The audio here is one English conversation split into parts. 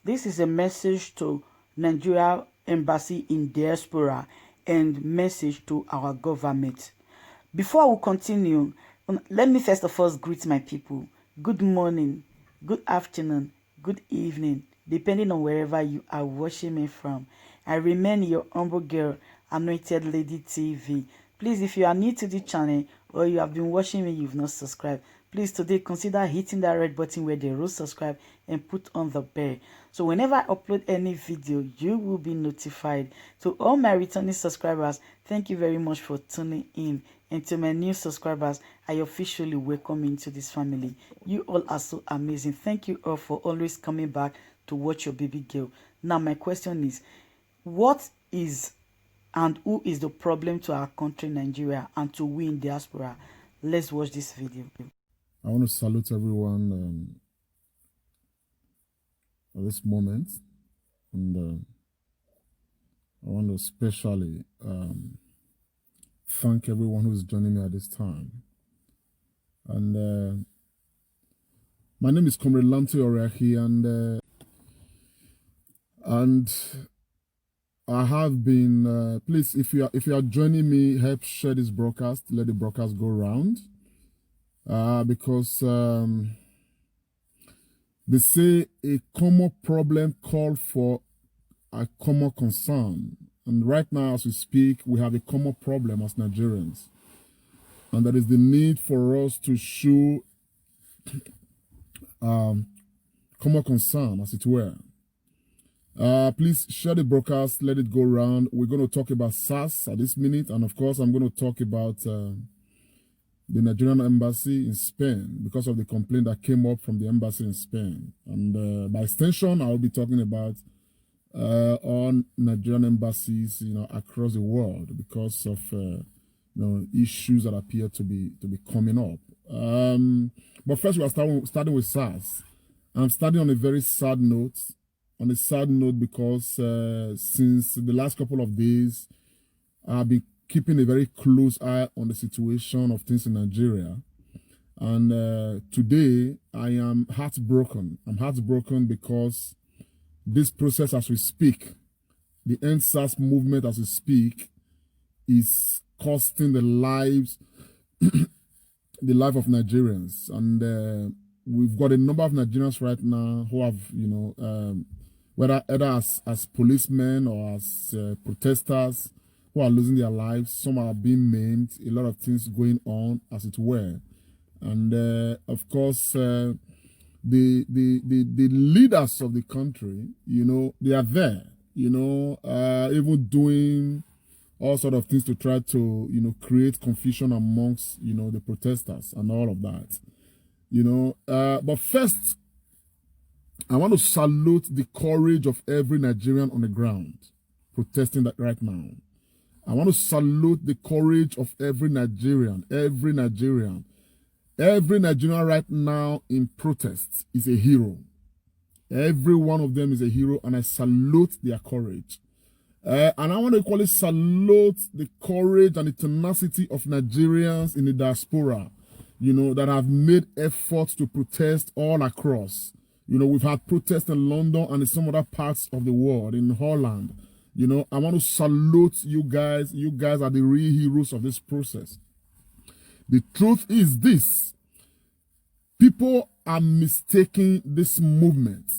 This is a message to Nigeria Embassy in Diaspora and message to our government. Before we continue, let me first of all greet my people. Good morning, good afternoon, good evening, depending on wherever you are watching me from. I remain your humble girl, Anointed Lady TV. Please, if you are new to the channel or you have been watching me, you've not subscribed, please today consider hitting that red button where they wrote subscribe and put on the bell. So whenever I upload any video, you will be notified. To all my returning subscribers, thank you very much for tuning in. And to my new subscribers, I officially welcome you into this family. You all are so amazing. Thank you all for always coming back to watch your baby girl. Now my question is, what is and who is the problem to our country, Nigeria, and to we in diaspora? Let's watch this video. I want to salute everyone at this moment, and I want to especially thank everyone who's joining me at this time. And my name is Comrade Lamte Oreahi, and I have been. Please, if you are joining me, help share this broadcast. Let the broadcast go around, because they say a common problem called for a common concern. And right now, as we speak, we have a common problem as Nigerians. And that is the need for us to show common concern, as it were. Please share the broadcast, let it go around. We're going to talk about SARS at this minute. And of course, I'm going to talk about the Nigerian embassy in Spain because of the complaint that came up from the embassy in Spain. And by extension, I'll be talking about on Nigerian embassies, across the world because of issues that appear to be coming up. But first, we are starting with SARS. I'm starting on a very sad note. On a sad note because since the last couple of days, I've been keeping a very close eye on the situation of things in Nigeria. And today, I am heartbroken. I'm heartbroken because this process as we speak, the End SARS movement as we speak, is costing the life of Nigerians. And we've got a number of Nigerians right now who have, whether either as policemen or as protesters, who are losing their lives. Some are being maimed, a lot of things going on, as it were. And of course, the leaders of the country, they are there, even doing all sort of things to try to, create confusion amongst, the protesters and all of that, but first, I want to salute the courage of every Nigerian on the ground protesting that right now. I want to salute the courage of every Nigerian right now in protest is a hero. Every one of them is a hero, and I salute their courage. And I want to equally salute the courage and the tenacity of Nigerians in the diaspora, that have made efforts to protest all across. We've had protests in London and in some other parts of the world, in Holland. I want to salute you guys. You guys are the real heroes of this process. The truth is this. People are mistaking this movement,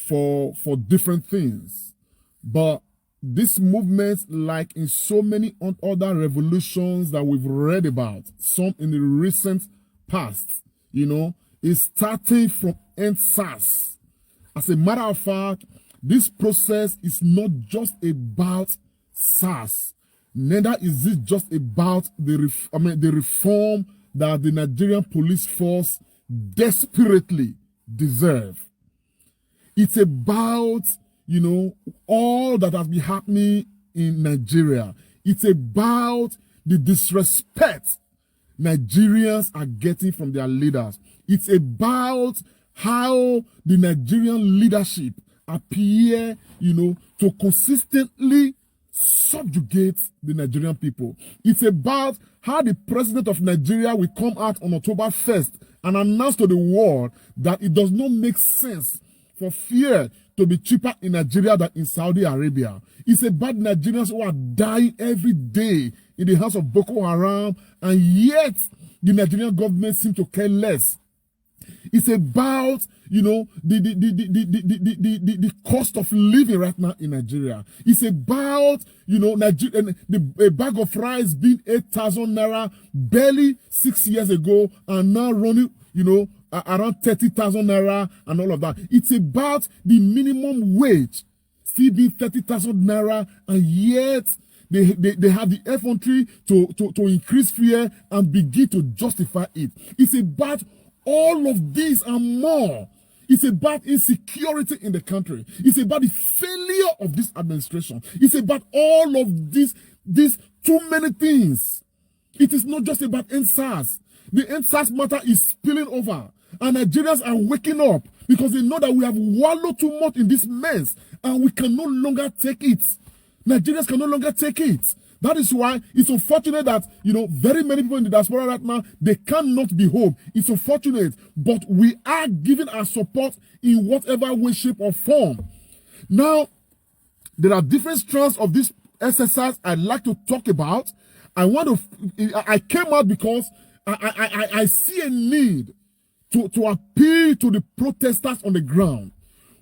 for different things. But this movement, like in so many other revolutions that we've read about, some in the recent past, is starting from End SARS. As a matter of fact, this process is not just about SARS. Neither is it just about the reform that the Nigerian police force desperately deserve. It's about, all that has been happening in Nigeria. It's about the disrespect Nigerians are getting from their leaders. It's about how the Nigerian leadership appear, to consistently subjugate the Nigerian people. It's about how the president of Nigeria will come out on October 1st and announce to the world that it does not make sense for fear to be cheaper in Nigeria than in Saudi Arabia. It's about Nigerians who are dying every day in the hands of Boko Haram, and yet the Nigerian government seems to care less. It's about, the cost of living right now in Nigeria. It's about, a bag of rice being 8,000 naira barely 6 years ago and now running, around 30,000 naira and all of that. It's about the minimum wage still being 30,000 naira, and yet they have the effrontery to increase fear and begin to justify it. It's about all of this and more. It's about insecurity in the country. It's about the failure of this administration. It's about all of these too many things. It is not just about NSAS. The NSAS matter is spilling over. And Nigerians are waking up because they know that we have wallowed too much in this mess and we can no longer take it. Nigerians can no longer take it. That is why it's unfortunate that, very many people in the diaspora right now, they cannot be home. It's unfortunate, but we are giving our support in whatever way, shape, or form. Now, there are different strands of this exercise I'd like to talk about. I came out because I see a need to appeal to the protesters on the ground.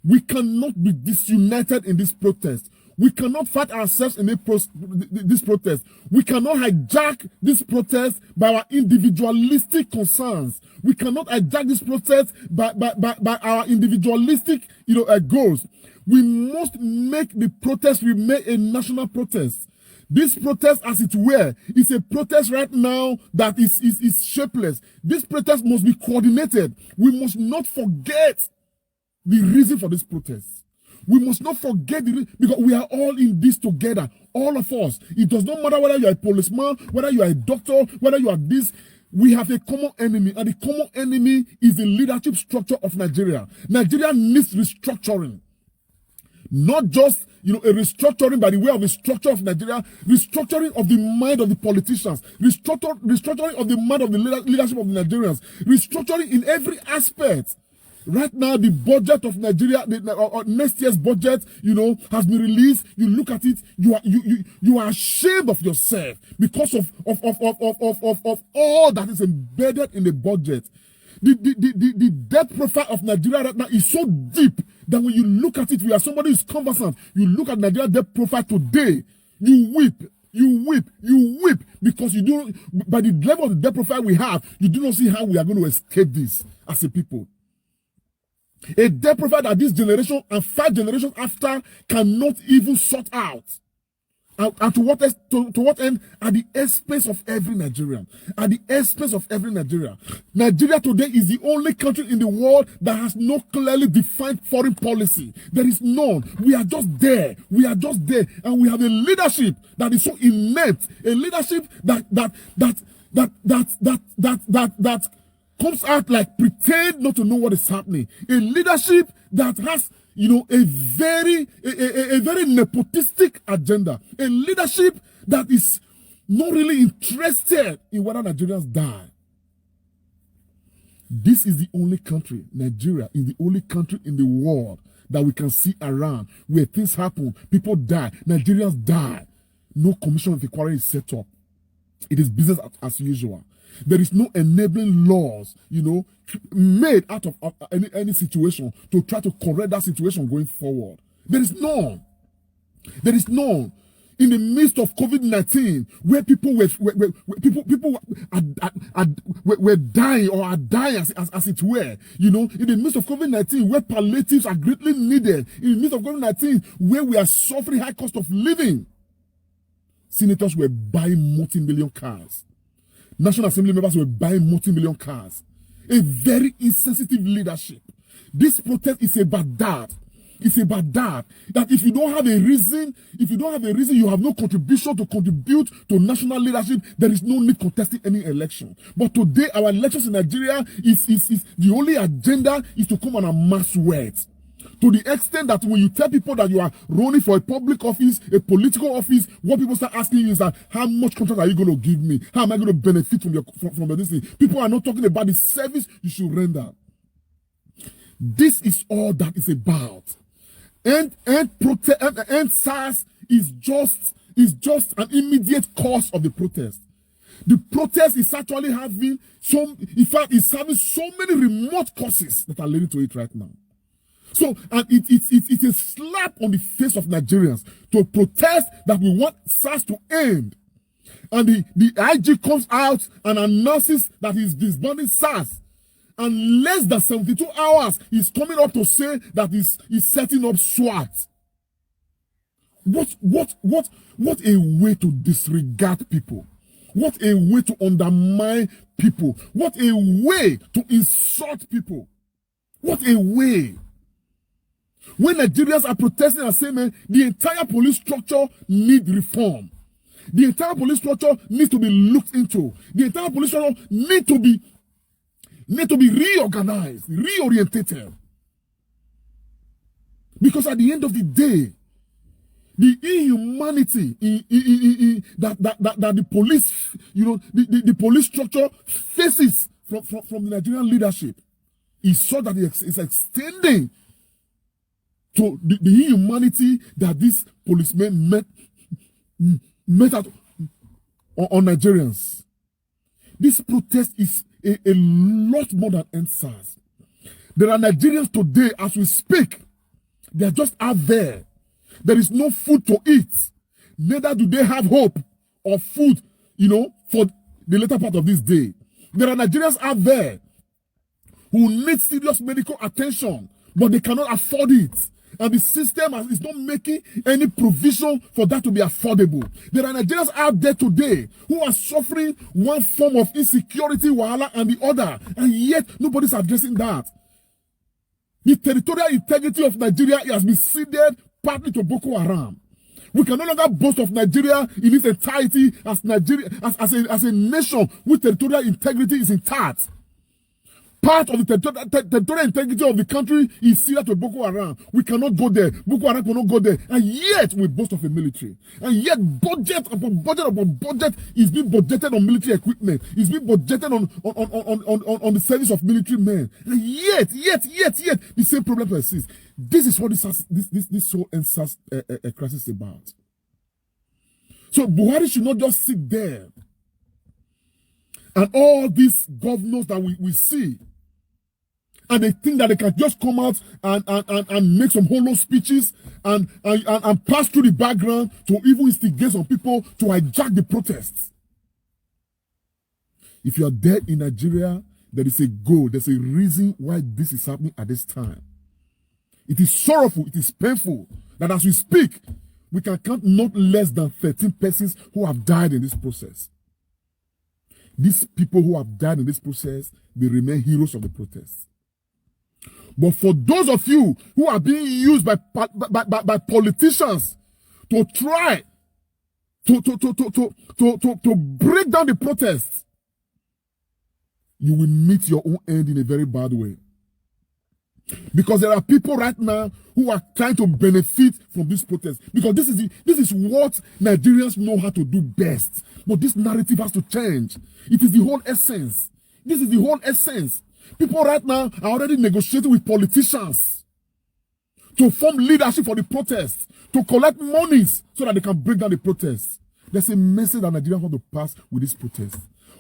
We cannot be disunited in this protest. We cannot fight ourselves in this protest. We cannot hijack this protest by our individualistic concerns. We cannot hijack this protest by our individualistic, goals. We must make the protest remain a national protest. This protest, as it were, is a protest right now that is shapeless. This protest must be coordinated. We must not forget the reason for this protest. We must not forget because we are all in this together, all of us. It does not matter whether you are a policeman, whether you are a doctor, whether you are this. We have a common enemy, and the common enemy is the leadership structure of Nigeria. Nigeria needs restructuring. Not just, a restructuring by the way of the structure of Nigeria, restructuring of the mind of the politicians, restructuring of the mind of the leadership of the Nigerians, restructuring in every aspect. Right now, the budget of Nigeria, next year's budget, has been released. You look at it, you are ashamed of yourself because of all that is embedded in the budget. The debt profile of Nigeria right now is so deep that when you look at it, we are somebody who is conversant. You look at Nigeria debt profile today, you weep. You weep because you do, by the level of the debt profile we have, you do not see how we are going to escape this as a people. A debt profile that this generation and 5 generations after cannot even sort out. And to what end? At the expense of every Nigerian. At the expense of every Nigerian. Nigeria today is the only country in the world that has no clearly defined foreign policy. There is none. We are just there. And we have a leadership that is so inept. A leadership that comes out like pretend not to know what is happening. A leadership that has, a very nepotistic agenda. A leadership that is not really interested in whether Nigerians die. This is the only country, Nigeria is the only country in the world that we can see around where things happen, people die, Nigerians die. No commission of inquiry is set up. It is business as usual. There is no enabling laws, made out of any situation to try to correct that situation going forward. There is none. In the midst of COVID-19, where people were dying or are dying as it were, in the midst of COVID-19, where palliatives are greatly needed, in the midst of COVID-19, where we are suffering high cost of living, senators were buying multi-million cars. National Assembly members were buying multi-million cars. A very insensitive leadership. This protest is about that. It's about that. That if you don't have a reason, you have no contribution to contribute to national leadership, there is no need contesting any election. But today, our elections in Nigeria is the only agenda is to come and amass wealth. To the extent that when you tell people that you are running for a public office, a political office, what people start asking you is that how much contract are you going to give me? How am I going to benefit from your this thing? People are not talking about the service you should render. This is all that is about. And SARS is just an immediate cause of the protest. The protest is actually having it's having so many remote causes that are leading to it right now. So, and it's a slap on the face of Nigerians to protest that we want SARS to end. And the IG comes out and announces that he's disbanding SARS. And less than 72 hours, he's coming up to say that he's setting up SWAT. What a way to disregard people. What a way to undermine people. What a way to insult people. What a way. When Nigerians are protesting and saying, man, the entire police structure needs reform. The entire police structure needs to be looked into. The entire police structure needs to be reorganized, reorientated. Because at the end of the day, the inhumanity that the police, the police structure faces from the Nigerian leadership is so that it's extending to the inhumanity that these policemen met out on Nigerians. This protest is a lot more than SARS. There are Nigerians today, as we speak, they are just out there. There is no food to eat. Neither do they have hope of food, for the later part of this day. There are Nigerians out there who need serious medical attention, but they cannot afford it. And the system is not making any provision for that to be affordable. There are Nigerians out there today who are suffering one form of insecurity, wahala, and the other. And yet, nobody's addressing that. The territorial integrity of Nigeria has been ceded partly to Boko Haram. We can no longer boast of Nigeria in its entirety as a nation with territorial integrity is intact. Part of the territorial integrity of the country is ceded to Boko Haram. We cannot go there. Boko Haram cannot go there. And yet we boast of a military. And yet budget upon budget is being budgeted on military equipment. It's being budgeted on the service of military men. And yet the same problem persists. This is what this whole SARS crisis is about. So Buhari should not just sit there. And all these governors that we see, and they think that they can just come out and make some hollow speeches and pass through the background to even instigate some people to hijack the protests. If you are there in Nigeria, there is a goal, there's a reason why this is happening at this time. It is sorrowful, it is painful that as we speak, we can count not less than 13 persons who have died in this process. These people who have died in this process, they remain heroes of the protest. But for those of you who are being used by politicians to try to break down the protests, you will meet your own end in a very bad way. Because there are people right now who are trying to benefit from this protest. Because this is what Nigerians know how to do best. But this narrative has to change. It is the whole essence. This is the whole essence. People right now are already negotiating with politicians to form leadership for the protest, to collect monies so that they can break down the protest. There's a message that Nigerians want to pass with this protest.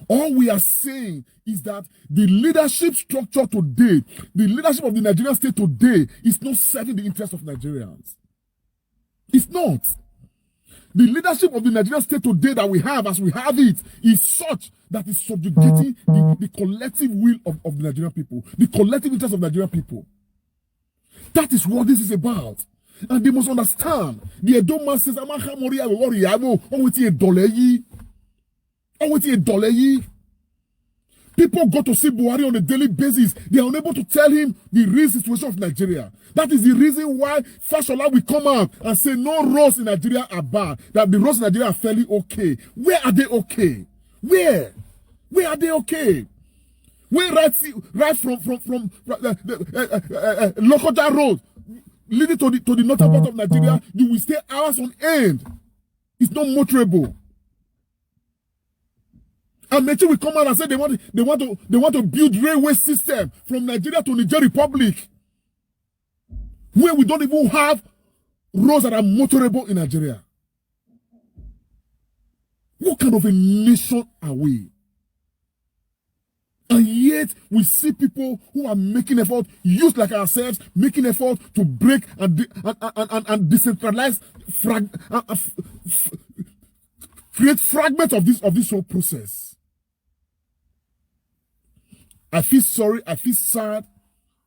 All we are saying is that the leadership structure today, the leadership of the Nigerian state today is not serving the interests of Nigerians. It's not. The leadership of the Nigerian state today that we have, as we have it, is such that is subjugating the collective will of the Nigerian people, the collective interest of Nigerian people. That is what this is about. And they must understand. The Edo man says, people go to see Buhari on a daily basis. They are unable to tell him the real situation of Nigeria. That is the reason why Fashola will come out and say no roads in Nigeria are bad. That the roads in Nigeria are fairly okay. Where are they okay? Where are they okay? Where right from Lokoja Road leading to the northern part of Nigeria, you will stay hours on end. It's not motorable. And Mechi will come out and say they want to build railway system from Nigeria to Niger Republic. where we don't even have roads that are motorable in Nigeria. What kind of a nation are we? And yet, we see people who are making effort, youth like ourselves, making effort to break and decentralize, create fragments of this whole process. I feel sorry, I feel sad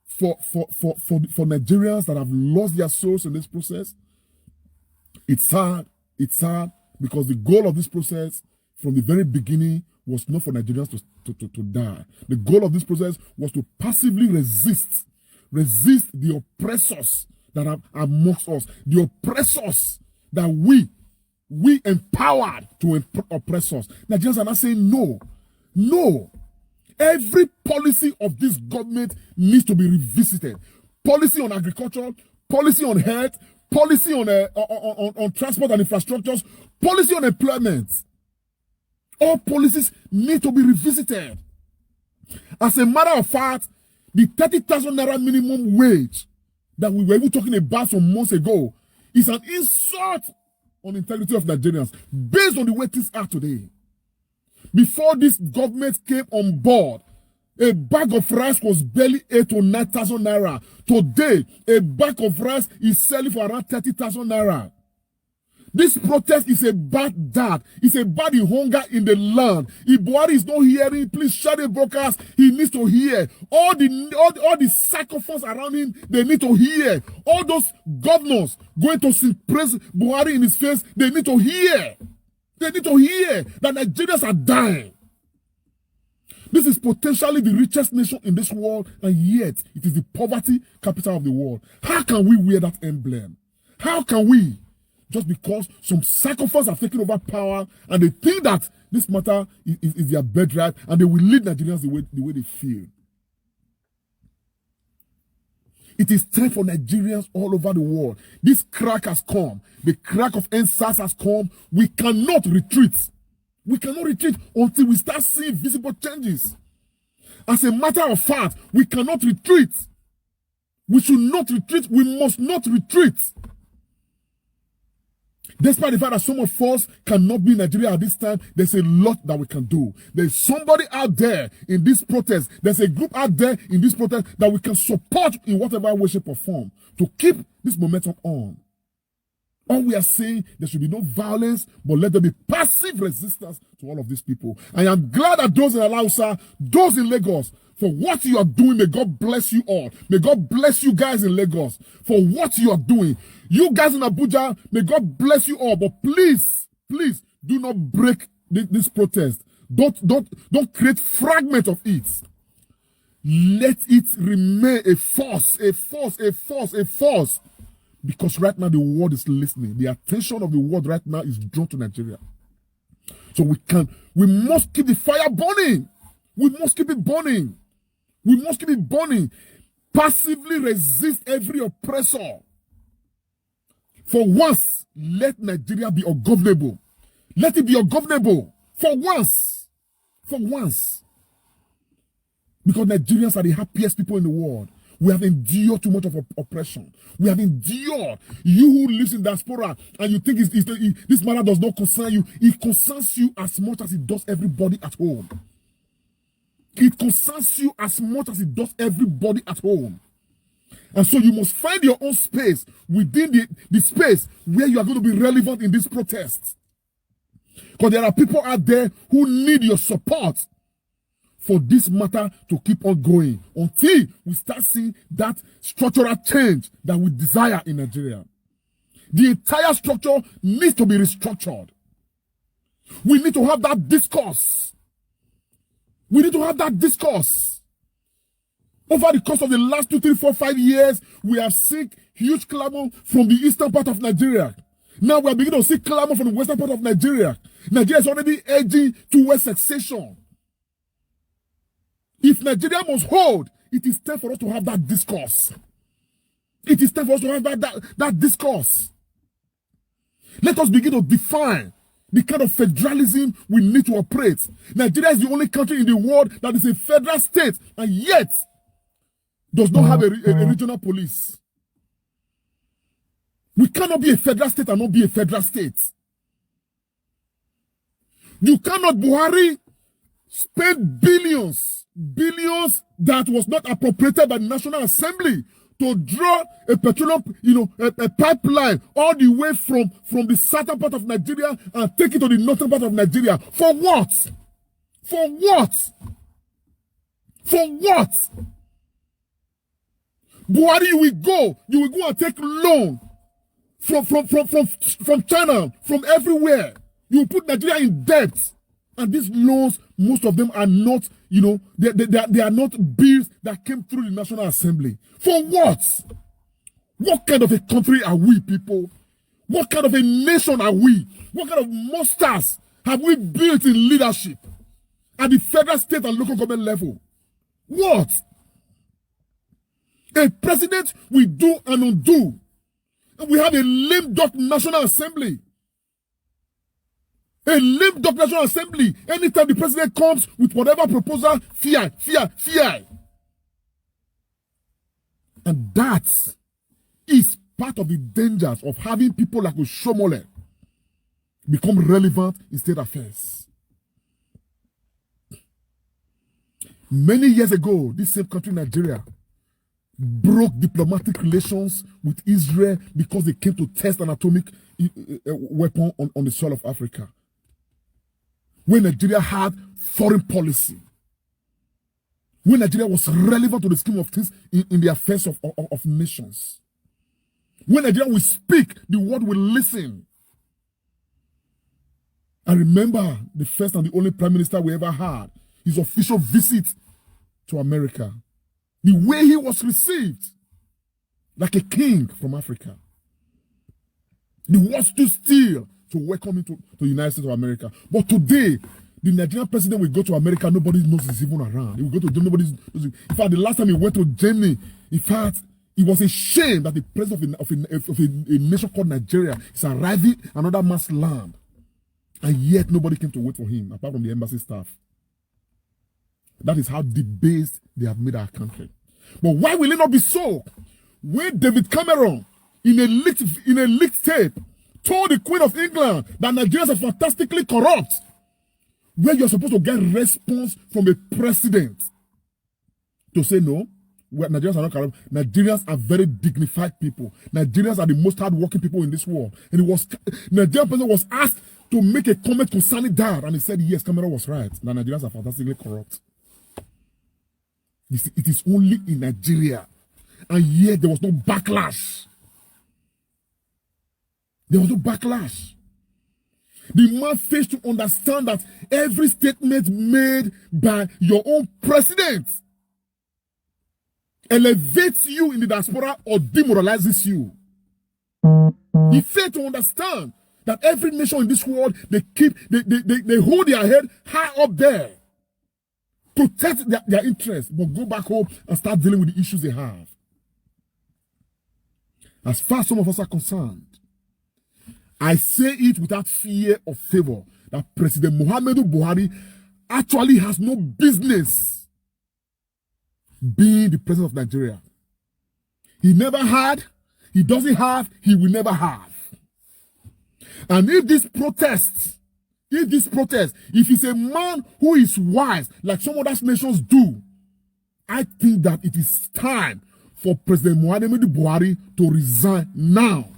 for Nigerians that have lost their souls in this process. It's sad because the goal of this process from the very beginning was not for Nigerians to die. The goal of this process was to passively resist the oppressors that are amongst us, the oppressors that we empowered to oppress us. Nigerians are not saying no. No. Every policy of this government needs to be revisited. Policy on agriculture, policy on health, policy on transport and infrastructures, policy on employment. All policies need to be revisited. As a matter of fact, the 30,000 naira minimum wage that we were even talking about some months ago is an insult on the integrity of Nigerians based on the way things are today. Before this government came on board, a bag of rice was barely 8,000 to 9,000 naira. Today, a bag of rice is selling for around 30,000 naira. This protest is about that. It's about the hunger in the land. If Buhari is not hearing, please shut the broadcast. He needs to hear. All the sacrifices around him, they need to hear. All those governors going to praise Buhari in his face, they need to hear. They need to hear that Nigerians are dying. This is potentially the richest nation in this world, and yet it is the poverty capital of the world. How can we wear that emblem? How can we? Just because some sacrifices have taken over power and they think that this matter is their birthright and they will lead Nigerians the way they feel. It is time for Nigerians all over the world. This crack has come. The crack of NSAS has come. We cannot retreat. We cannot retreat until we start seeing visible changes. As a matter of fact, we cannot retreat. We should not retreat. We must not retreat. Despite the fact that some of us cannot be in Nigeria at this time, there's a lot that we can do. There's somebody out there in this protest. There's a group out there in this protest that we can support in whatever way, shape, or form to keep this momentum on. All we are saying, there should be no violence, but let there be passive resistance to all of these people. I am glad that those in Alausa, those in Lagos, for what you are doing, may God bless you all. May God bless you guys in Lagos for what you are doing. You guys in Abuja, may God bless you all. But please, please do not break this protest. Don't create fragment of it. Let it remain a force. Because right now the world is listening. The attention of the world right now is drawn to Nigeria. So we must keep the fire burning. We must keep it burning. We must keep it burning. Passively resist every oppressor. For once, let Nigeria be ungovernable. Let it be ungovernable. For once. For once. Because Nigerians are the happiest people in the world. We have endured too much of oppression. We have endured. You who lives in diaspora and you think this matter does not concern you, it concerns you as much as it does everybody at home. It concerns you as much as it does everybody at home. And so you must find your own space within the space where you are going to be relevant in this protest. Because there are people out there who need your support for this matter to keep on going until we start seeing that structural change that we desire in Nigeria. The entire structure needs to be restructured. We need to have that discourse. We need to have that discourse. Over the course of the last 2, 3, 4, 5 years, we have seen huge clamor from the eastern part of Nigeria. Now we are beginning to see clamor from the western part of Nigeria. Nigeria is already edging towards secession. If Nigeria must hold, it is time for us to have that discourse. It is time for us to have that discourse. Let us begin to define the kind of federalism we need to operate. Nigeria is the only country in the world that is a federal state and yet does not have a regional police. We cannot be a federal state and not be a federal state. You cannot, Buhari, spend billions that was not appropriated by the National Assembly to draw a petroleum, a pipeline all the way from the southern part of Nigeria and take it to the northern part of Nigeria. For what? For what? For what? Buhari, you will go and take loan from China, from everywhere. You will put Nigeria in debt. And these loans, most of them are not, they are not bills that came through the National Assembly. For what? What kind of a country are we, people? What kind of a nation are we? What kind of monsters have we built in leadership at the federal, state, and local government level? What? A president will do and undo. And we have a lame duck National Assembly. A lame duck National Assembly. Anytime the president comes with whatever proposal, fear. And that is part of the dangers of having people like Oshomole become relevant in state affairs. Many years ago, this same country, Nigeria, broke diplomatic relations with Israel because they came to test an atomic weapon on the soil of Africa. When Nigeria had foreign policy, when Nigeria was relevant to the scheme of things in the affairs of nations, when Nigeria will speak, the world will listen. I remember the first and the only prime minister we ever had, his official visit to America. The way he was received, like a king from Africa. The world stood still to welcome him to the United States of America. But today, the Nigerian president will go to America, nobody knows he's even around. He will go to Germany, nobody knows. In fact, the last time he went to Germany, in fact, it was a shame that the president of a nation called Nigeria is arriving in another man's land. And yet nobody came to wait for him, apart from the embassy staff. That is how debased they have made our country. But why will it not be so? When David Cameron, in a leaked tape, told the Queen of England that Nigerians are fantastically corrupt, where you're supposed to get response from a president to say no, Nigerians are not corrupt. Nigerians are very dignified people. Nigerians are the most hardworking people in this world. And Nigerian president was asked to make a comment concerning that, and he said yes, Cameron was right. That Nigerians are fantastically corrupt. You see, it is only in Nigeria, and yet there was no backlash. There was no backlash. The man fails to understand that every statement made by your own president elevates you in the diaspora or demoralizes you. He failed to understand that every nation in this world, they hold their head high up there, protect their interests, but go back home and start dealing with the issues they have. As far as some of us are concerned, I say it without fear or favor that President Muhammadu Buhari actually has no business being the president of Nigeria. He never had, he doesn't have, he will never have. And if he's a man who is wise, like some other nations do, I think that it is time for President Muhammadu Buhari to resign now.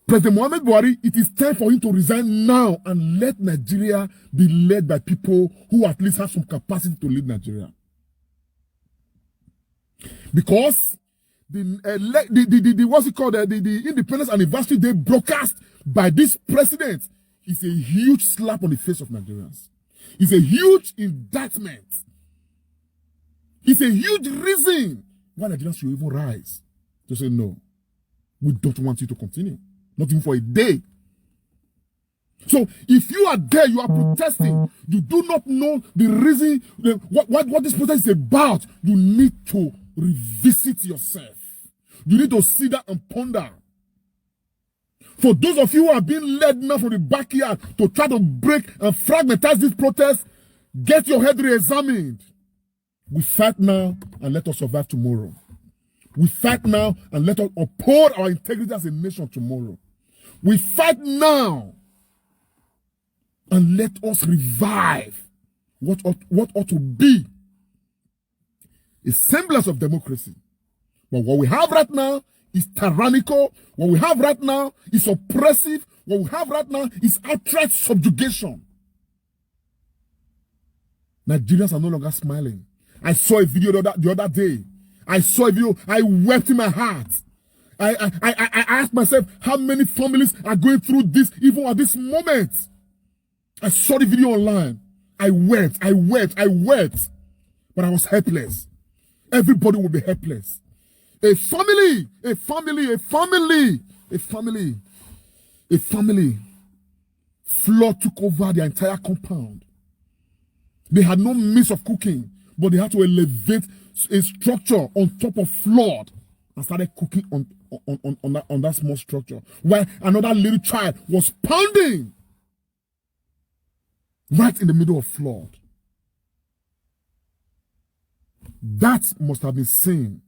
President Muhammadu Buhari, it is time for him to resign now and let Nigeria be led by people who at least have some capacity to lead Nigeria. Because the Independence Anniversary Day broadcast by this president is a huge slap on the face of Nigerians. It's a huge indictment. It's a huge reason why Nigerians should even rise to say no. We don't want you to continue. Not even for a day. So if you are there, you are protesting, you do not know the reason, what this protest is about, you need to revisit yourself. You need to sit down and ponder. For those of you who are being led now from the backyard to try to break and fragmentize this protest, get your head re-examined. We fight now and let us survive tomorrow. We fight now and let us uphold our integrity as a nation tomorrow. We fight now and let us revive what ought to be a semblance of democracy. But what we have right now is tyrannical. What we have right now is oppressive. What we have right now is outright subjugation. Nigerians are no longer smiling. I saw a video the other day. I saw a video. I wept in my heart. I asked myself how many families are going through this even at this moment. I saw the video online. I wept. But I was helpless. Everybody will be helpless. A family flood took over the entire compound. They had no means of cooking, but they had to elevate a structure on top of flood and started cooking on that small structure. While another little child was pounding right in the middle of flood. That must have been seen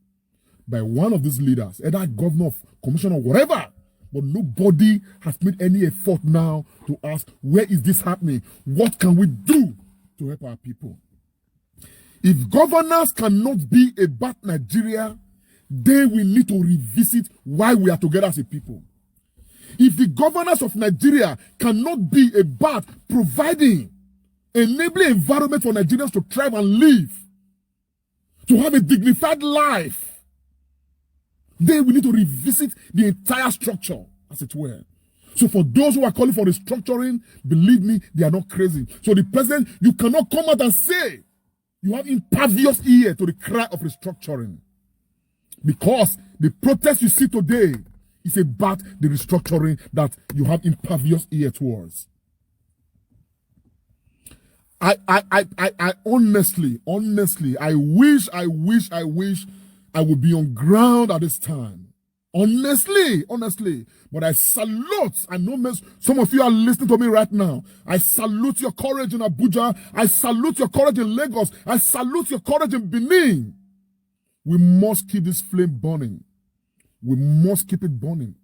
by one of these leaders, either governor, commissioner, whatever. But nobody has made any effort now to ask, where is this happening? What can we do to help our people? If governance cannot be about Nigeria, then we need to revisit why we are together as a people. If the governance of Nigeria cannot be about providing enabling environment for Nigerians to thrive and live, to have a dignified life, then we need to revisit the entire structure, as it were. So for those who are calling for restructuring, believe me, they are not crazy. So the president, you cannot come out and say you have impervious ear to the cry of restructuring. Because the protest you see today is about the restructuring that you have impervious ear towards. I honestly, I wish I would be on ground at this time. Honestly. But I salute, I know some of you are listening to me right now. I salute your courage in Abuja. I salute your courage in Lagos. I salute your courage in Benin. We must keep this flame burning. We must keep it burning.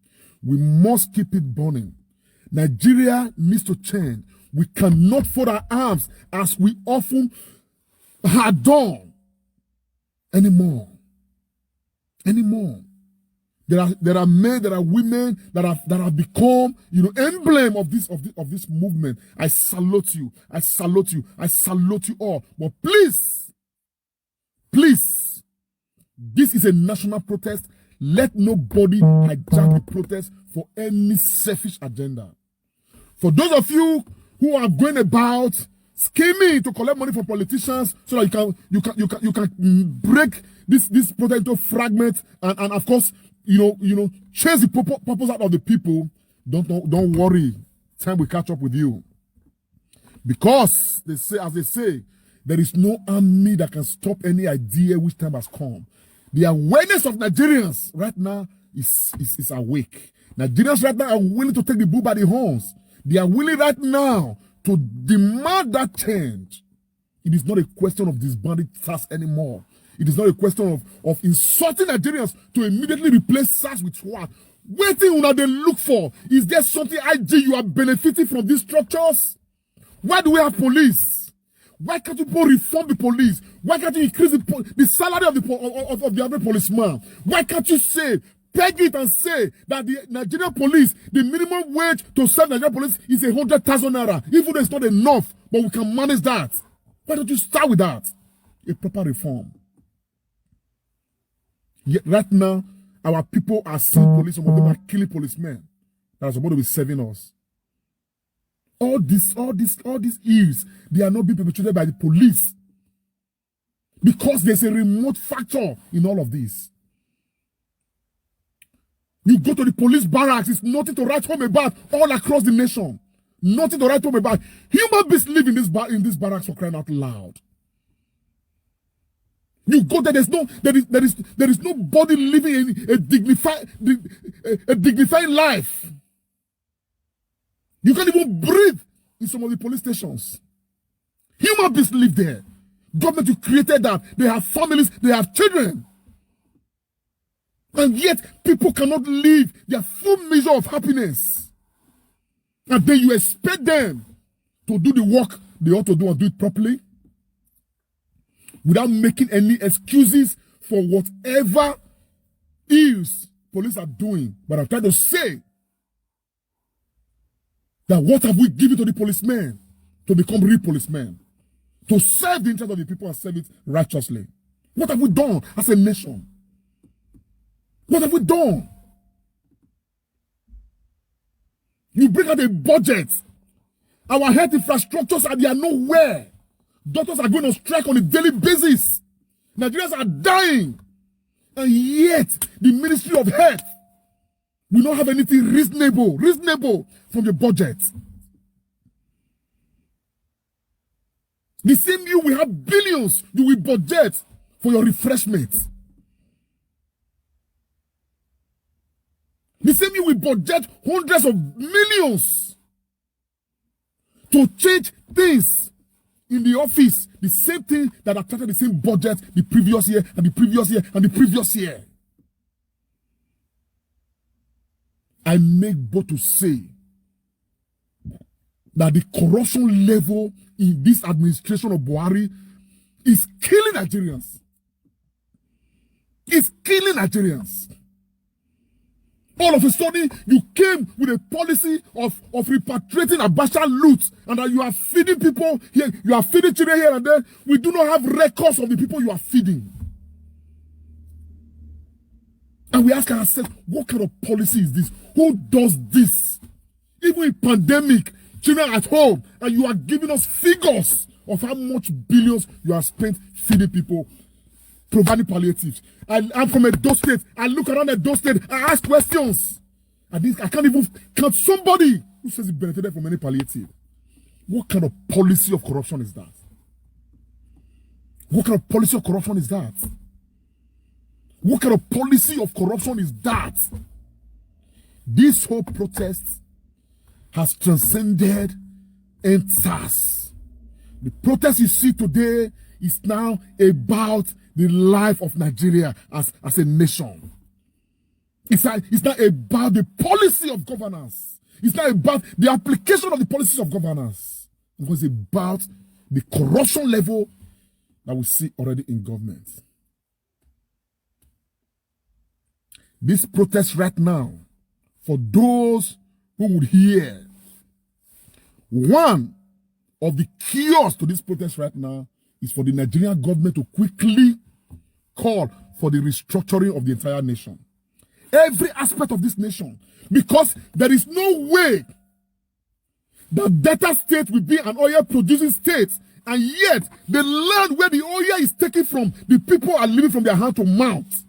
Nigeria needs to change. We cannot fold our arms as we often had done anymore. There are men, there are women that have become, emblem of this movement. I salute you all. But please, this is a national protest. Let nobody hijack the protest for any selfish agenda. For those of you who are going about scheming to collect money from politicians so that you can break this protest into fragments and of course chase the purpose out of the people, don't worry. Time will catch up with you. Because they say there is no army that can stop any idea which time has come. The awareness of Nigerians right now is awake. Nigerians right now are willing to take the bull by the horns. They are willing right now to demand that change. It is not a question of disbanding SARS anymore. It is not a question of insulting Nigerians to immediately replace SARS with what? Waiting on they look for. Is there something you are benefiting from these structures? Why do we have police? Why can't you reform the police? Why can't you increase the salary of the average policeman? Why can't you peg it and say that the Nigerian police, the minimum wage to serve Nigerian police is 100,000 naira, even though it's not enough, but we can manage that. Why don't you start with that? A proper reform. Yet right now, our people are seeing police, some of them are killing policemen that are supposed to be serving us. All these ills, they are not being perpetrated by the police. Because there's a remote factor in all of this. You go to the police barracks, it's nothing to write home about all across the nation. Nothing to write home about. Human beings live in this barracks for crying out loud. You go there, there is nobody living in a dignified life. You can't even breathe in some of the police stations. Human beings live there. Government, you created that. They have families, they have children. And yet, people cannot live their full measure of happiness. And then you expect them to do the work they ought to do and do it properly without making any excuses for whatever ills police are doing. But I'm trying to say that what have we given to the policemen to become real policemen? To serve the interest of the people and serve it righteously. What have we done as a nation? What have we done? You bring out a budget. Our health infrastructures are nowhere. Doctors are going on strike on a daily basis. Nigerians are dying. And yet, the Ministry of Health will not have anything reasonable from the budget. The same you will have billions you will budget for your refreshment. The same you will budget hundreds of millions to change things in the office. The same thing that attracted the same budget the previous year and the previous year and the previous year. I make bold to say that the corruption level in this administration of Buhari is killing Nigerians. It's killing Nigerians. All of a sudden, you came with a policy of repatriating Abacha loot, and that you are feeding people here, you are feeding children here and there. We do not have records of the people you are feeding. And we ask ourselves, what kind of policy is this? Who does this? Even in pandemic, children at home, and you are giving us figures of how much billions you have spent feeding people, providing palliatives. I'm from Edo State. I look around Edo State. I ask questions. I can't even count somebody who says he benefited from any palliative. What kind of policy of corruption is that? What kind of policy of corruption is that? What kind of policy of corruption is that? This whole protest has transcended enters. The protest you see today is now about the life of Nigeria as a nation. It's not about the policy of governance. It's not about the application of the policies of governance. It was about the corruption level that we see already in government. This protest right now, for those who would hear, one of the cures to this protest right now is for the Nigerian government to quickly call for the restructuring of the entire nation. Every aspect of this nation. Because there is no way that Delta State will be an oil producing state, and yet the land where the oil is taken from, the people are living from their hand to mouth.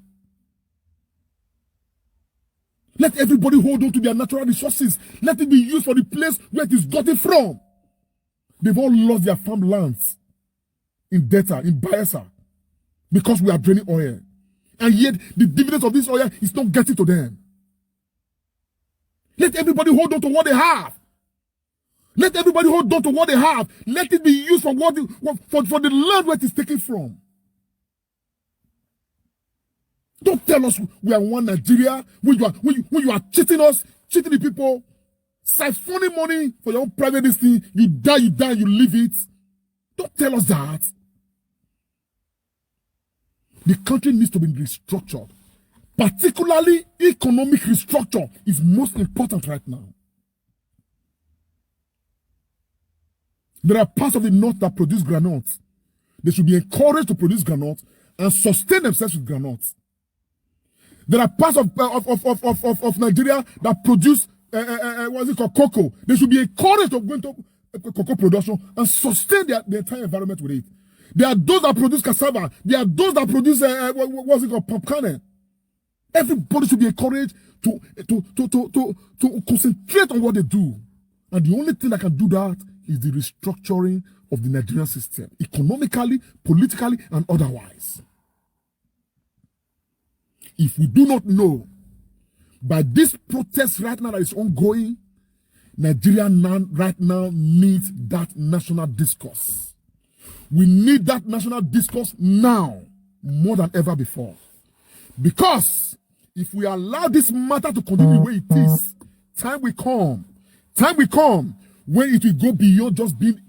Let everybody hold on to their natural resources. Let it be used for the place where it is gotten from. They've all lost their farmlands in Delta, in Bayelsa, because we are draining oil. And yet, the dividends of this oil is not getting to them. Let everybody hold on to what they have. Let everybody hold on to what they have. Let it be used for for the land where it is taken from. Don't tell us we are one Nigeria when you are cheating us, cheating the people, siphoning money for your own private thing. You die, you leave it. Don't tell us that. The country needs to be restructured. Particularly, economic restructure is most important right now. There are parts of the north that produce granules. They should be encouraged to produce granules and sustain themselves with granules. There are parts of Nigeria that produce cocoa. They should be encouraged to go into cocoa production and sustain the entire environment with it. There are those that produce cassava. There are those that produce popcorn. Everybody should be encouraged to concentrate on what they do. And the only thing that can do that is the restructuring of the Nigerian system, economically, politically, and otherwise. If we do not know, by this protest right now that is ongoing, Nigeria right now needs that national discourse. We need that national discourse now more than ever before. Because if we allow this matter to continue the way it is, time will come when it will go beyond just being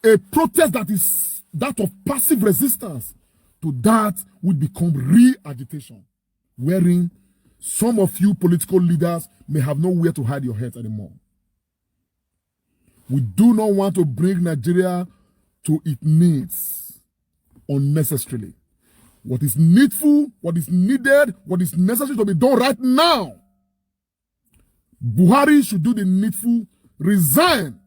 a protest that is that of passive resistance to that would become real agitation, wherein some of you political leaders may have nowhere to hide your heads anymore. We do not want to bring Nigeria to its needs unnecessarily. What is needful, what is needed, what is necessary to be done right now. Buhari should do the needful, resign,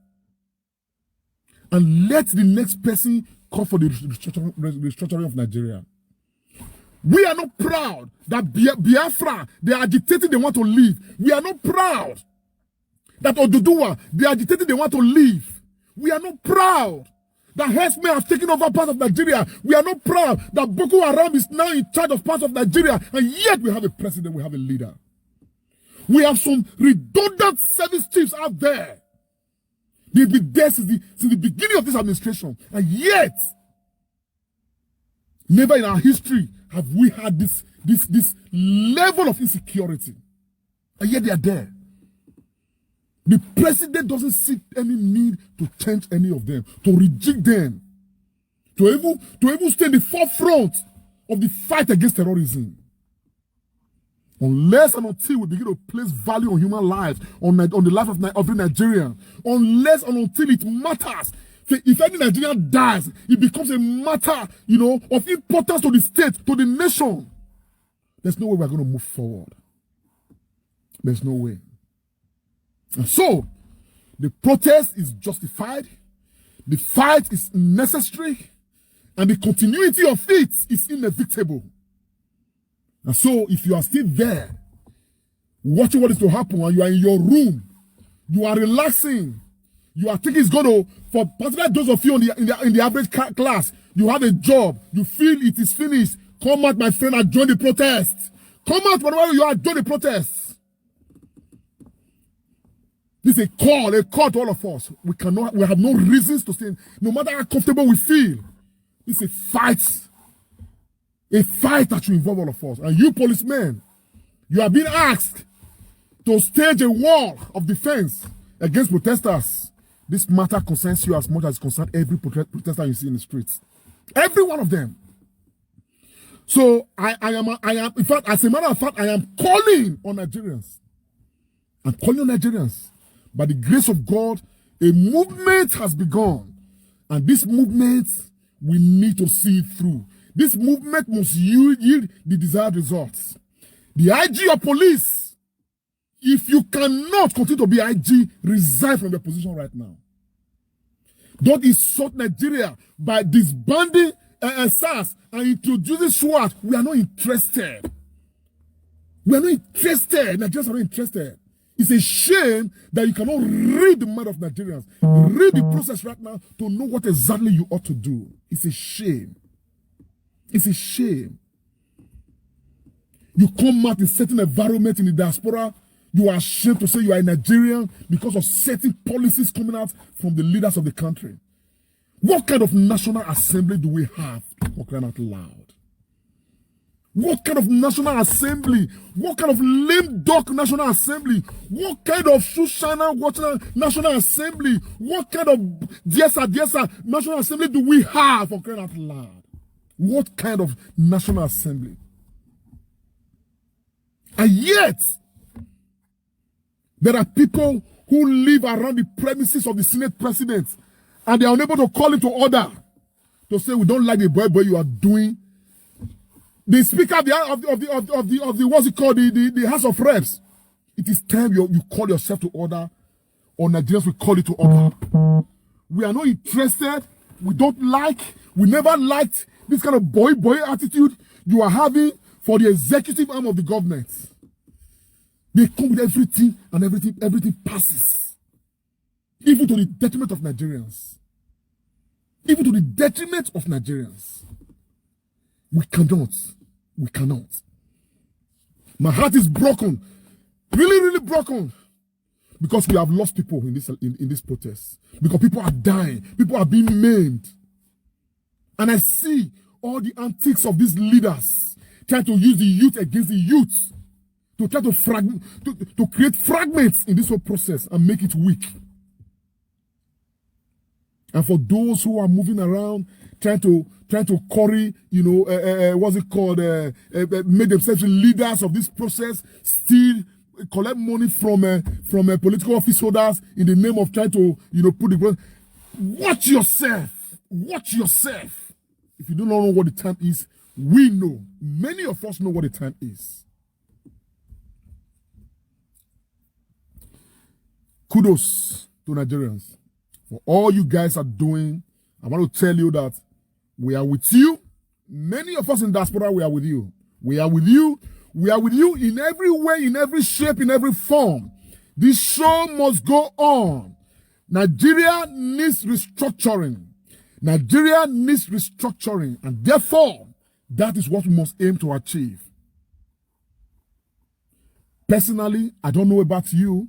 and let the next person call for the restructuring of Nigeria. We are not proud that Biafra, they are agitating, they want to leave. We are not proud that Oduduwa, they are agitating, they want to leave. We are not proud that herdsmen have taken over parts of Nigeria. We are not proud that Boko Haram is now in charge of parts of Nigeria, and yet we have a president, we have a leader. We have some redundant service chiefs out there. They've been there since the beginning of this administration, and yet, never in our history have we had this level of insecurity, and yet they are there. The president doesn't see any need to change any of them, to reject them, to even stay in the forefront of the fight against terrorism. Unless and until we begin to place value on human lives, on the life of every Nigerian, unless and until it matters. If any Nigerian dies, it becomes a matter, of importance to the state, to the nation. There's no way we're going to move forward. There's no way. And so, the protest is justified, the fight is necessary, and the continuity of it is inevitable. And so, if you are still there, watching what is to happen, and you are in your room, you are relaxing, you are thinking it's going to, for particularly those of you in the average class, you have a job, you feel it is finished, come out, my friend, and join the protest. Come out whenever you are, join the protest. This is a call to all of us. We have no reasons to say, no matter how comfortable we feel, it's a fight that should involve all of us. And you policemen, you are being asked to stage a wall of defense against protesters. This matter concerns you as much as it concerns every protester you see in the streets. Every one of them. So I am, in fact, as a matter of fact, I am calling on Nigerians. I'm calling on Nigerians. By the grace of God, a movement has begun. And this movement, we need to see it through. This movement must yield the desired results. The IG of police, if you cannot continue to be IG, resign from your position right now. Don't insult Nigeria by disbanding SARS and introducing SWAT. We are not interested. We are not interested. Nigerians are not interested. It's a shame that you cannot read the mind of Nigerians. Read the process right now to know what exactly you ought to do. It's a shame. It's a shame. You come out in certain environment in the diaspora, you are ashamed to say you are a Nigerian because of certain policies coming out from the leaders of the country. What kind of national assembly do we have? For crying out loud. What kind of national assembly? What kind of lame duck national assembly? What kind of Shushana national assembly? What kind of Diesa national assembly do we have? For crying out loud. What kind of national assembly? And yet, there are people who live around the premises of the Senate president and they are unable to call him to order to say, we don't like the boy you are doing. The speaker of the what's it called, the House of Reps. It is time you call yourself to order, or Nigerians will call you to order. We are not interested. We don't like. We never liked this kind of boy attitude you are having for the executive arm of the government. They come with everything and everything passes. Even to the detriment of Nigerians. Even to the detriment of Nigerians. We cannot. My heart is broken. Really, really broken. Because we have lost people in this protest. Because people are dying. People are being maimed. And I see all the antics of these leaders trying to use the youth against the youth. to try to create fragments in this whole process and make it weak. And for those who are moving around, trying to curry, what's it called, make themselves leaders of this process, still collect money from political office holders in the name of trying to, put the... Watch yourself. Watch yourself. If you do not know what the time is, we know. Many of us know what the time is. Kudos to Nigerians for all you guys are doing. I want to tell you that we are with you. Many of us in diaspora, we are with you. We are with you. We are with you in every way, in every shape, in every form. This show must go on. Nigeria needs restructuring. Nigeria needs restructuring. And therefore, that is what we must aim to achieve. Personally, I don't know about you,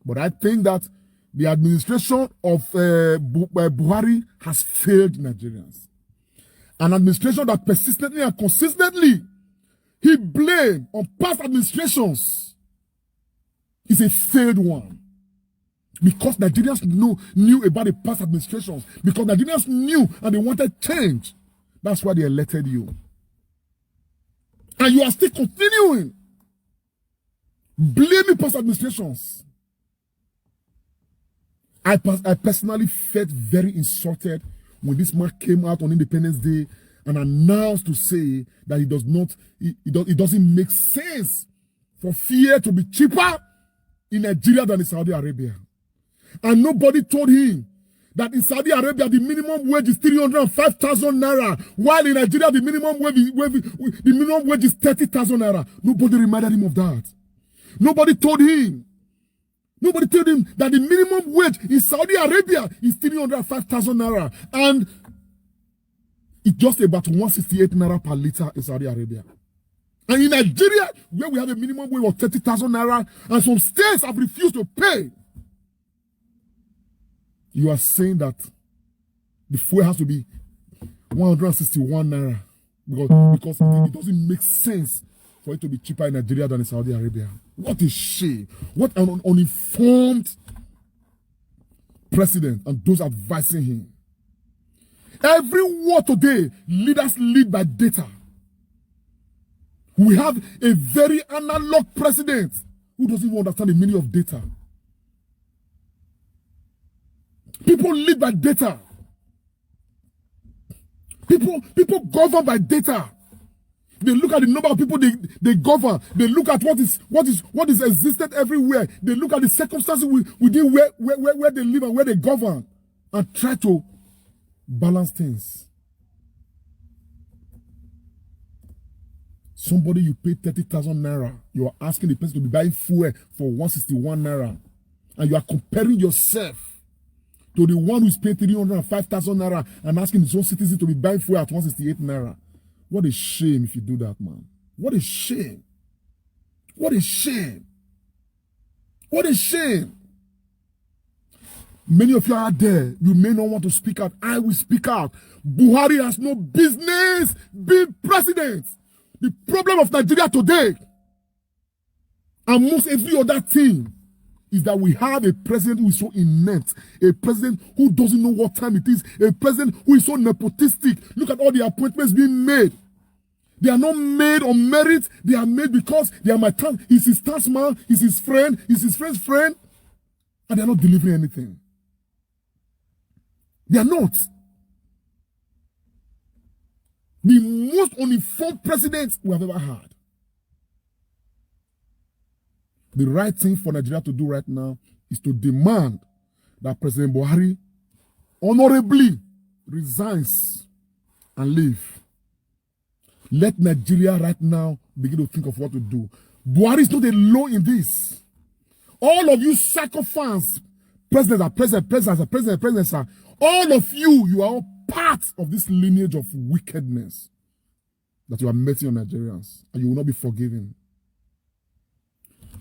but I think that the administration of Buhari has failed Nigerians. An administration that persistently and consistently he blamed on past administrations is a failed one. Because Nigerians knew about the past administrations. Because Nigerians knew and they wanted change. That's why they elected you. And you are still continuing blaming past administrations. I personally felt very insulted when this man came out on Independence Day and announced to say that it doesn't make sense for fear to be cheaper in Nigeria than in Saudi Arabia. And nobody told him that in Saudi Arabia the minimum wage is 305,000 naira, while in Nigeria the minimum wage is 30,000 naira. Nobody reminded him of that. Nobody told him that the minimum wage in Saudi Arabia is 305,000 naira, and it's just about 168 naira per liter in Saudi Arabia. And in Nigeria, where we have a minimum wage of 30,000 naira, and some states have refused to pay, you are saying that the fuel has to be 161 naira because it doesn't make sense for it to be cheaper in Nigeria than in Saudi Arabia. What a shame. What an uninformed president and those advising him. Every war today, leaders lead by data. We have a very analog president who doesn't even understand the meaning of data. People lead by data. People govern by data. They look at the number of people they govern. They look at what is existed everywhere. They look at the circumstances within where they live and where they govern, and try to balance things. Somebody you pay 30,000 naira, you are asking the person to be buying fuel for 161 naira, and you are comparing yourself to the one who is paying 305,000 naira and asking his own citizen to be buying fuel at 168 naira. What a shame if you do that, man. What a shame. What a shame. What a shame. Many of you are there. You may not want to speak out. I will speak out. Buhari has no business being president. The problem of Nigeria today, amongst every other thing, is that we have a president who is so inept, a president who doesn't know what time it is, a president who is so nepotistic. Look at all the appointments being made. They are not made on merit. They are made because they are my town. He's his taskman, he's his friend, he's his friend's friend, and they are not delivering anything. They are not. The most uninformed president we have ever had. The right thing for Nigeria to do right now is to demand that President Buhari honorably resigns and leave. Let Nigeria right now begin to think of what to do. Buhari is not alone in this. All of you sycophants, presidents, all of you are all part of this lineage of wickedness that you are meeting on Nigerians, and you will not be forgiven.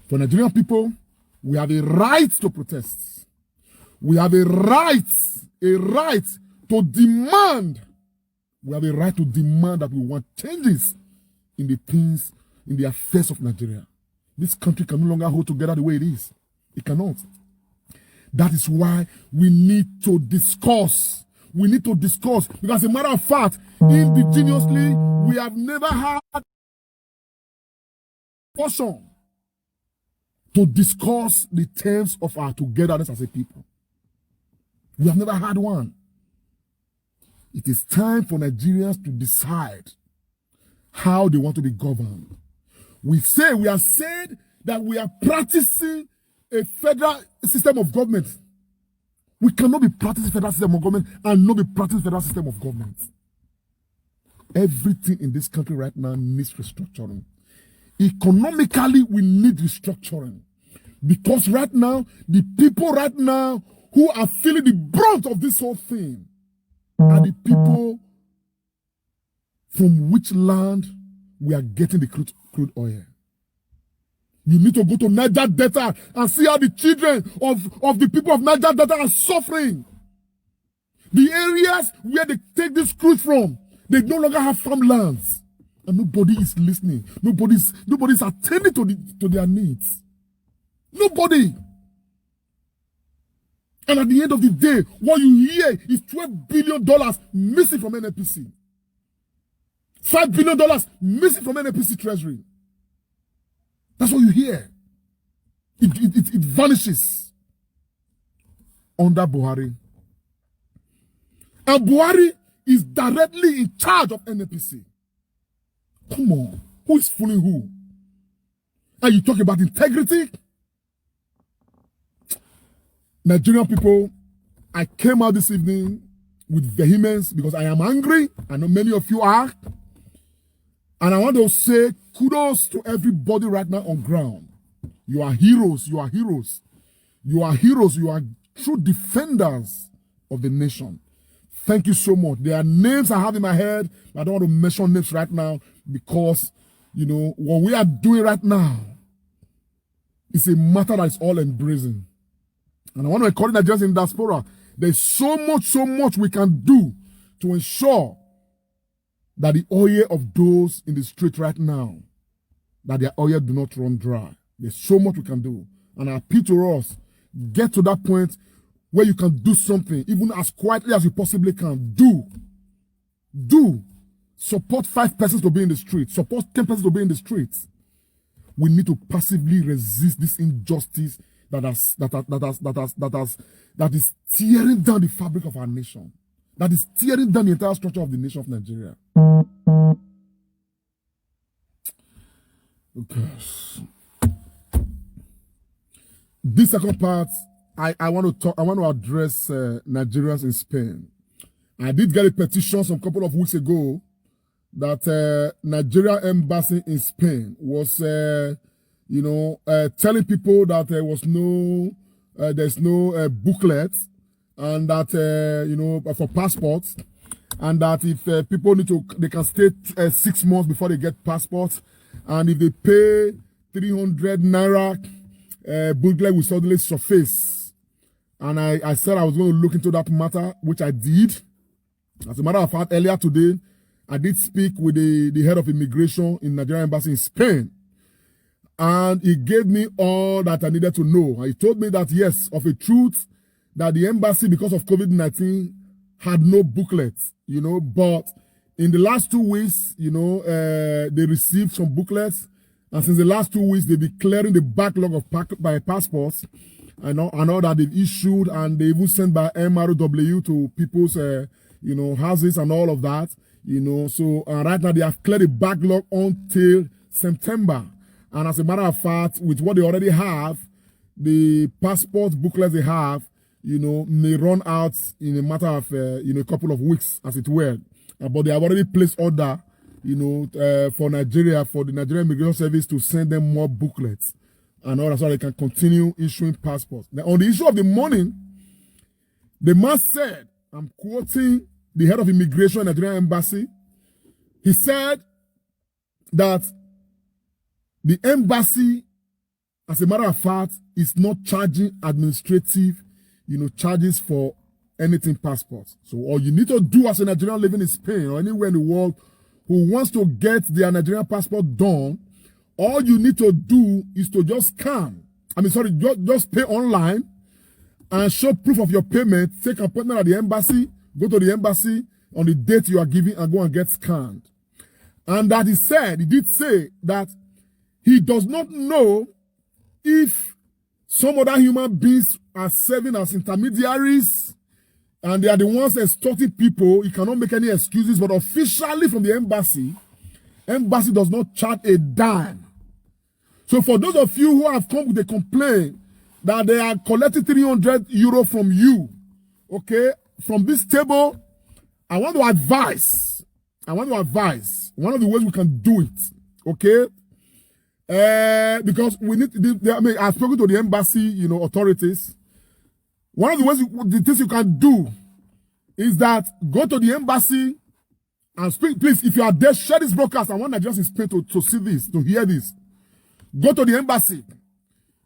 For Nigerian people, we have a right to protest. We have a right to demand. We have a right to demand that we want changes in the things, in the affairs of Nigeria. This country can no longer hold together the way it is. It cannot. That is why we need to discuss. We need to discuss. Because as a matter of fact, indigenously, we have never had portion to discuss the terms of our togetherness as a people. We have never had one. It is time for Nigerians to decide how they want to be governed. We have said that we are practicing a federal system of government. We cannot be practicing federal system of government and not be practicing federal system of government. Everything in this country right now needs restructuring. Economically, we need restructuring. Because right now, the people right now who are feeling the brunt of this whole thing are the people from which land we are getting the crude oil. You need to go to Niger Delta and see how the children of the people of Niger Delta are suffering. The areas where they take this crude from, they no longer have farmlands. And nobody is listening. Nobody's attending to their needs. Nobody. And at the end of the day, what you hear is $12 billion missing from NNPC. $5 billion missing from NNPC Treasury. That's what you hear. It vanishes under Buhari. And Buhari is directly in charge of NNPC. Come on. Who is fooling who? Are you talking about integrity? Nigerian people, I came out this evening with vehemence because I am angry. I know many of you are. And I want to say kudos to everybody right now on ground. You are heroes. You are heroes. You are heroes. You are true defenders of the nation. Thank you so much. There are names I have in my head. I don't want to mention names right now because, you know, what we are doing right now is a matter that is all embracing. And I want to encourage Nigerians in diaspora. There's so much we can do to ensure that the oil of those in the street right now, that their oil do not run dry. There's so much we can do. And I appeal to us, get to that point where you can do something, even as quietly as you possibly can. Do. Support 5 persons to be in the street. Support 10 persons to be in the streets. We need to passively resist this injustice that is tearing down the fabric of our nation. That is tearing down the entire structure of the nation of Nigeria. Okay. This second part, I want to address Nigerians in Spain. I did get a petition some couple of weeks ago that Nigeria embassy in Spain was, telling people that there was there's no booklet, and that for passports, and that if people they can stay 6 months before they get passports, and if they pay 300 naira, booklet will suddenly surface. And I said I was going to look into that matter, which I did. As a matter of fact, earlier today, I did speak with the head of immigration in Nigeria embassy in Spain. And he gave me all that I needed to know. He told me that, yes, of a truth, that the embassy, because of COVID-19, had no booklets, but in the last 2 weeks, they received some booklets. And since the last 2 weeks, they've been clearing the backlog of passports. I know that they've issued, and they even sent by MRW to people's, houses and all of that, So right now, they have cleared the backlog until September. And as a matter of fact, with what they already have, the passport booklets they have, may run out in a matter of, a couple of weeks, as it were. But they have already placed order, for Nigeria, for the Nigerian Immigration Service to send them more booklets and all that, so they can continue issuing passports. Now, on the issue of the money, the man said, I'm quoting the head of immigration in the Nigerian embassy, he said that the embassy, as a matter of fact, is not charging administrative, charges for anything passports. So all you need to do as a Nigerian living in Spain or anywhere in the world who wants to get their Nigerian passport done, all you need to do is to just just pay online and show proof of your payment, take an appointment at the embassy, go to the embassy on the date you are giving and go and get scanned. And that he did say that he does not know if some other human beings are serving as intermediaries and they are the ones extorting people. He cannot make any excuses, but officially from the embassy does not charge a dime. So for those of you who have come with a complaint that they are collecting 300 euro from you, okay, from this table, I want to advise one of the ways we can do it, okay? Because we need, I've spoken to the embassy, authorities. One of the ways, the things you can do is that go to the embassy and speak. Please, if you are there, share this broadcast. I want Nigerians in Spain to see this, to hear this. Go to the embassy.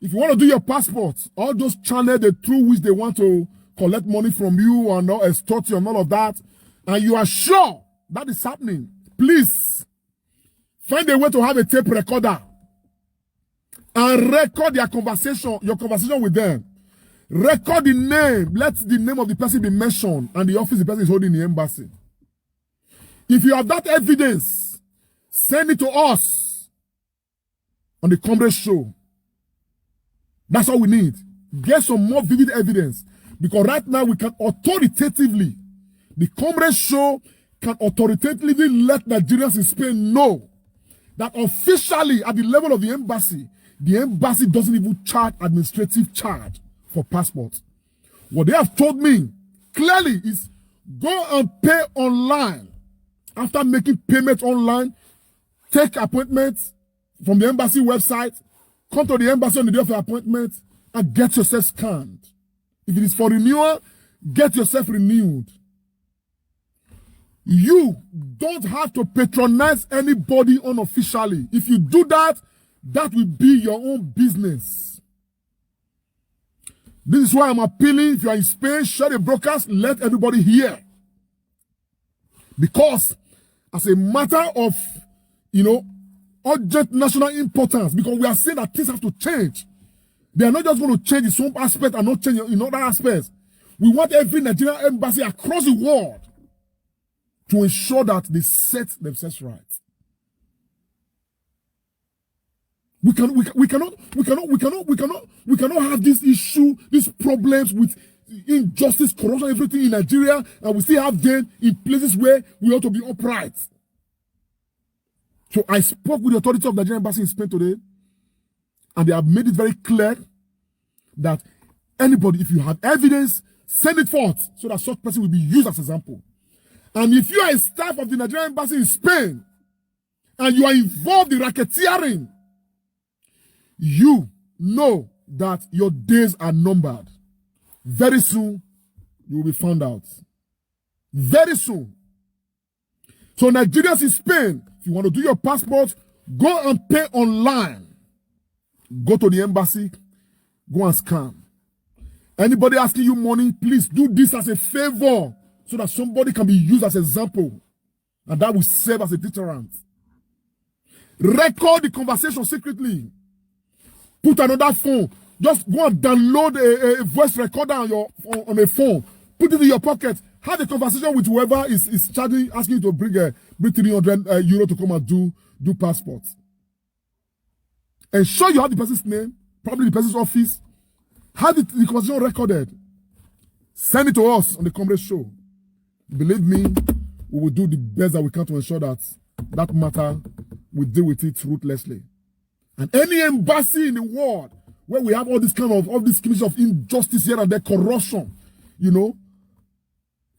If you want to do your passport, all those channels through which they want to collect money from you and not extort you and all of that, and you are sure that is happening, please find a way to have a tape recorder and record your conversation with them. Record the name. Let the name of the person be mentioned and the office the person is holding in the embassy. If you have that evidence, send it to us on the Comrade Show. That's all we need. Get some more vivid evidence. Because right now we can authoritatively, the Comrade Show can authoritatively let Nigerians in Spain know that officially at the level of the embassy doesn't even charge administrative charge for passports. What they have told me clearly is go and pay online. After making payments online, take appointments from the embassy website, come to the embassy on the day of the appointment, and get yourself scanned. If it is for renewal, get yourself renewed. You don't have to patronize anybody unofficially. If you do that, that will be your own business. This is why I'm appealing. If you are in Spain, share the broadcast, let everybody hear. Because as a matter of, urgent national importance, because we are saying that things have to change. They are not just going to change in some aspect and not change in other aspects. We want every Nigerian embassy across the world to ensure that they set themselves right. We cannot have this issue, these problems with injustice, corruption, everything in Nigeria, and we still have them in places where we ought to be upright. So I spoke with the authority of the Nigerian embassy in Spain today, and they have made it very clear that anybody, if you have evidence, send it forth so that such person will be used as an example. And if you are a staff of the Nigerian embassy in Spain and you are involved in racketeering, you know that your days are numbered. Very soon, you will be found out. Very soon. So Nigerians in Spain, if you want to do your passport, go and pay online. Go to the embassy, go and scan. Anybody asking you money, please do this as a favor so that somebody can be used as an example. And that will serve as a deterrent. Record the conversation secretly. Put another phone. Just go and download a voice recorder on a phone. Put it in your pocket. Have a conversation with whoever is charging, asking you to bring 300 euro to come and do passports. Ensure you have the person's name, probably the person's office. Have the conversation recorded. Send it to us on the Comrade Show. Believe me, we will do the best that we can to ensure that that matter, we deal with it ruthlessly. And any embassy in the world where we have all these conditions of injustice here and there, corruption,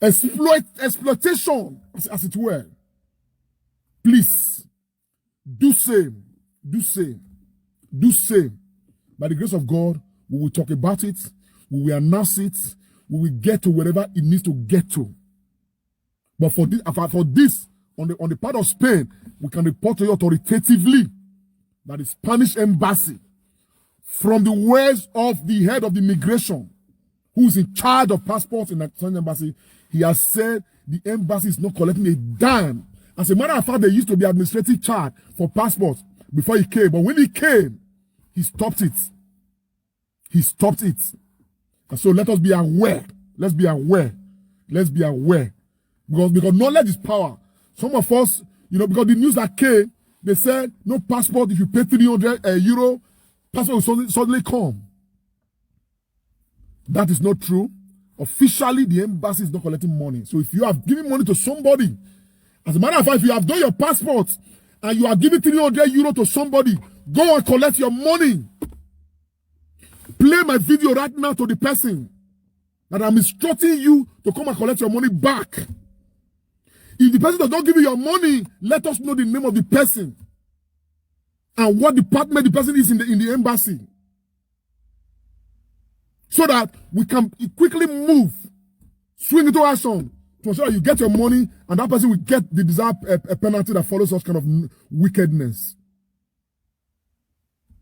exploitation, as it were, please do same. By the grace of God, we will talk about it, we will announce it, we will get to wherever it needs to get to. But for this on the part of Spain, we can report to you authoritatively that the Spanish embassy, from the words of the head of the immigration, who is in charge of passports in the Spanish embassy, he has said the embassy is not collecting a dime. As a matter of fact, there used to be administrative charge for passports, before he came. But when he came, he stopped it. He stopped it. And so let us be aware. Let's be aware. Let's be aware. Because knowledge is power. Some of us, because the news that came, they said, no passport. If you pay 300 euro, passport will suddenly come. That is not true. Officially, the embassy is not collecting money. So if you have given money to somebody, as a matter of fact, if you have done your passport and you are giving 300 euro to somebody, go and collect your money. Play my video right now to the person that I'm instructing you to come and collect your money back. If the person does not give you your money, let us know the name of the person and what department the person is in the embassy, so that we can quickly move, swing into action to ensure that you get your money and that person will get the desired penalty that follows such kind of wickedness.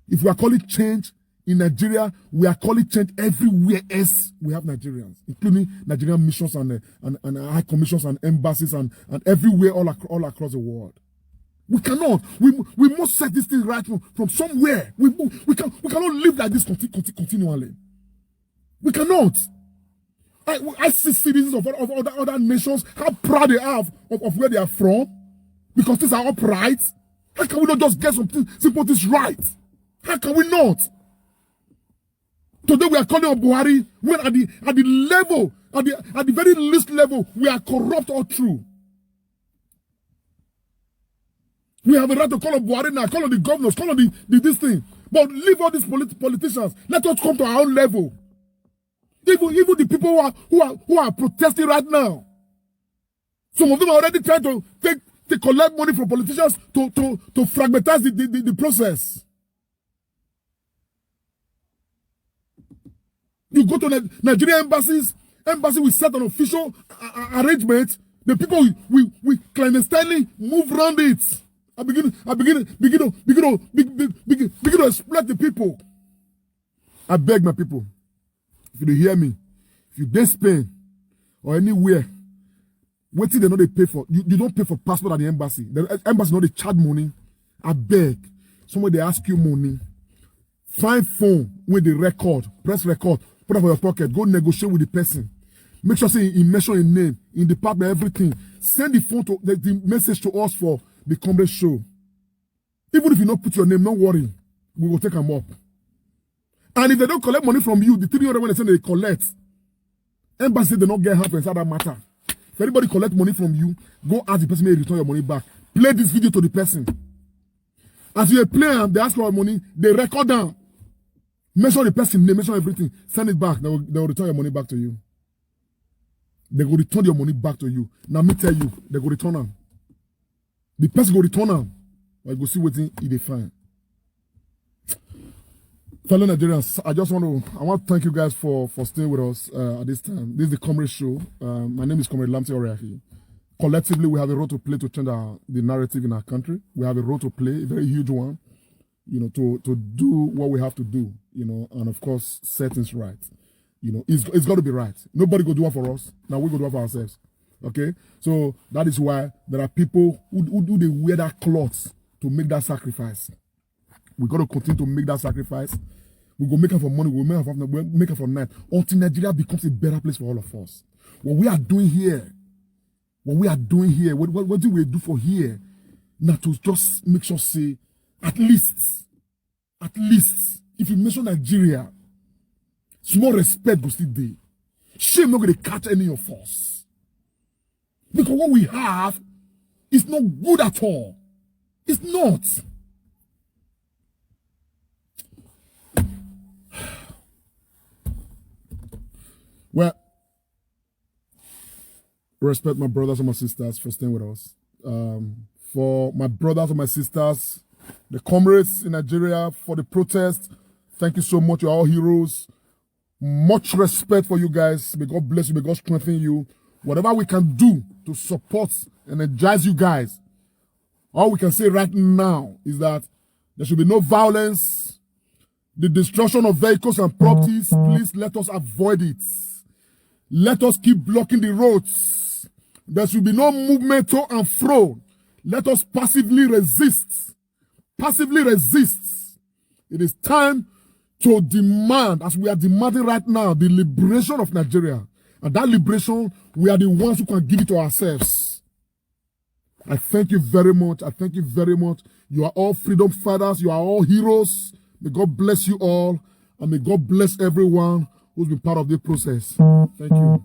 If we are calling change in Nigeria, we are calling change everywhere else we have Nigerians, including Nigerian missions and high commissions and embassies and everywhere all across the world. We cannot. We must set this thing right from somewhere. We cannot live like this continually. We cannot. I see citizens of other nations, how proud they are of where they are from, because things are upright. How can we not just get some simple things right? How can we not? Today we are calling on Buhari when at the level, at the very least level, we are corrupt all through. We have a right to call on Buhari now, call on the governors, call on this thing. But leave all these politicians. Let us come to our own level. Even the people who are protesting right now. Some of them are already trying to collect money from politicians to fragmentize the process. You go to Nigerian embassy will set an official arrangement. The people we clandestinely move around it. I begin to exploit the people. I beg my people, if you hear me, if you dey Spain or anywhere, what they know they pay for? You don't pay for passport at the embassy. The embassy know they charge money. I beg. Somewhere they ask you money. Find phone with the record, press record, put it for your pocket, go negotiate with the person. Make sure say he mention your name, in department, everything. Send the phone to the message to us for the Comrade Show. Even if you don't put your name, don't worry. We will take them up. And if they don't collect money from you, the 300 when they say they collect, embassy they not get help inside that matter. If anybody collect money from you, go ask the person may return your money back. Play this video to the person. As you play them, they ask for your money, they record down. Mention the person name, mention everything. Send it back. They will return your money back to you. They will return your money back to you. Now me tell you, they will return them. The person will return them. I go see what they find. Fellow Nigerians, I want to thank you guys for staying with us at this time. This is the Comrade Show. My name is Comrade Lamte Oriahi. Collectively, we have a role to play to change the narrative in our country. We have a role to play, a very huge one, to do what we have to do, and of course, set things right. It's got to be right. Nobody go do it for us. Now we go do it for ourselves. Okay? So that is why there are people who do they wear that clothes to make that sacrifice. We got to continue to make that sacrifice. We go make it for money. We make it for night until Nigeria becomes a better place for all of us. What we are doing here, what do we do for here? Now to just make sure say, at least, if you mention Nigeria, small respect go still there. Shame not going to catch any of us. Because what we have is not good at all. It's not. Well, respect my brothers and my sisters for staying with us. For my brothers and my sisters, the comrades in Nigeria, for the protest, thank you so much. You're all heroes. Much respect for you guys. May God bless you. May God strengthen you. Whatever we can do to support and energize you guys, all we can say right now is that there should be no violence. The destruction of vehicles and properties, please let us avoid it. Let us keep blocking the roads. There should be no movement to and fro. Let us passively resist. passively resist. It is time to demand, as we are demanding right now, the liberation of Nigeria. And that liberation, we are the ones who can give it to ourselves. I thank you very much. I thank you very much. You are all freedom fighters. You are all heroes. May God bless you all. And may God bless everyone who's been part of this process. Thank you.